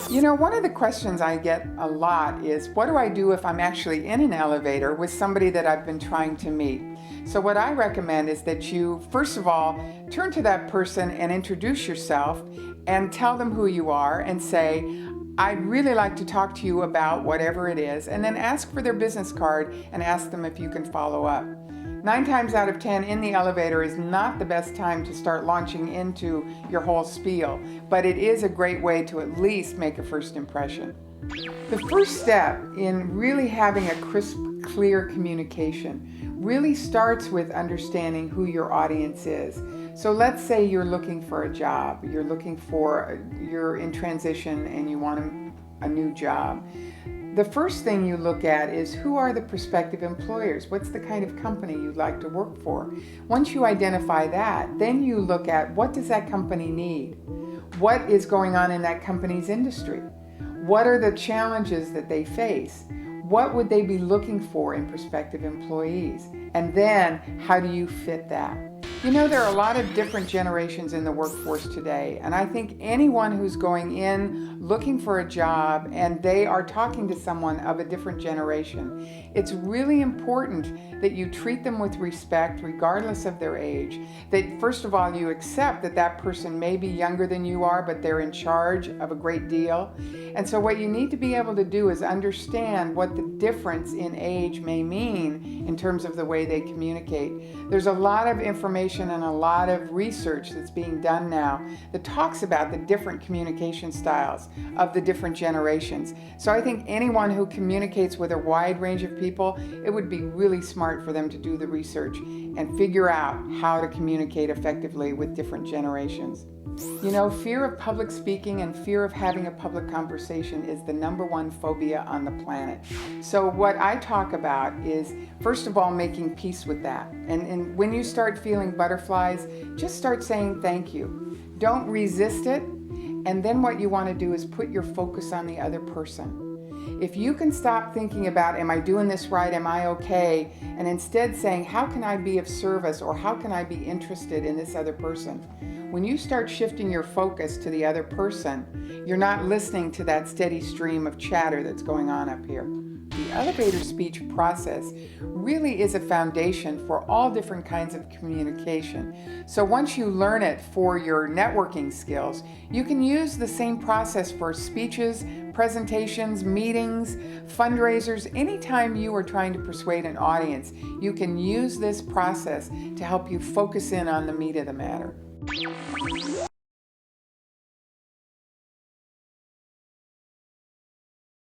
You know, one of the questions I get a lot is, what do I do if I'm actually in an elevator with somebody that I've been trying to meet? So what I recommend is that you, first of all, turn to that person and introduce yourself and tell them who you are and say, I'd really like to talk to you about whatever it is, and then ask for their business card and ask them if you can follow up. 9 times out of 10 in the elevator is not the best time to start launching into your whole spiel, but it is a great way to at least make a first impression. The first step in really having a crisp, clear communication really starts with understanding who your audience is. So let's say you're looking for a job, you're in transition and you want a new job. The first thing you look at is, who are the prospective employers? What's the kind of company you'd like to work for? Once you identify that, then you look at, what does that company need? What is going on in that company's industry? What are the challenges that they face? What would they be looking for in prospective employees? And then, how do you fit that? You know, there are a lot of different generations in the workforce today, and I think anyone who's going in looking for a job and they are talking to someone of a different generation, it's really important that you treat them with respect regardless of their age. That first of all, you accept that that person may be younger than you are, but they're in charge of a great deal. And so what you need to be able to do is understand what the difference in age may mean in terms of the way they communicate. There's a lot of information and a lot of research that's being done now that talks about the different communication styles of the different generations. So I think anyone who communicates with a wide range of people, it would be really smart for them to do the research and figure out how to communicate effectively with different generations. You know, fear of public speaking and fear of having a public conversation is the #1 phobia on the planet. So what I talk about is, first of all, making peace with that. And when you start feeling butterflies, just start saying thank you. Don't resist it. And then what you want to do is put your focus on the other person. If you can stop thinking about, am I doing this right? Am I okay? And instead saying, how can I be of service, or how can I be interested in this other person? When you start shifting your focus to the other person, you're not listening to that steady stream of chatter that's going on up here. The elevator speech process really is a foundation for all different kinds of communication. So once you learn it for your networking skills, you can use the same process for speeches, presentations, meetings, fundraisers. Anytime you are trying to persuade an audience, you can use this process to help you focus in on the meat of the matter.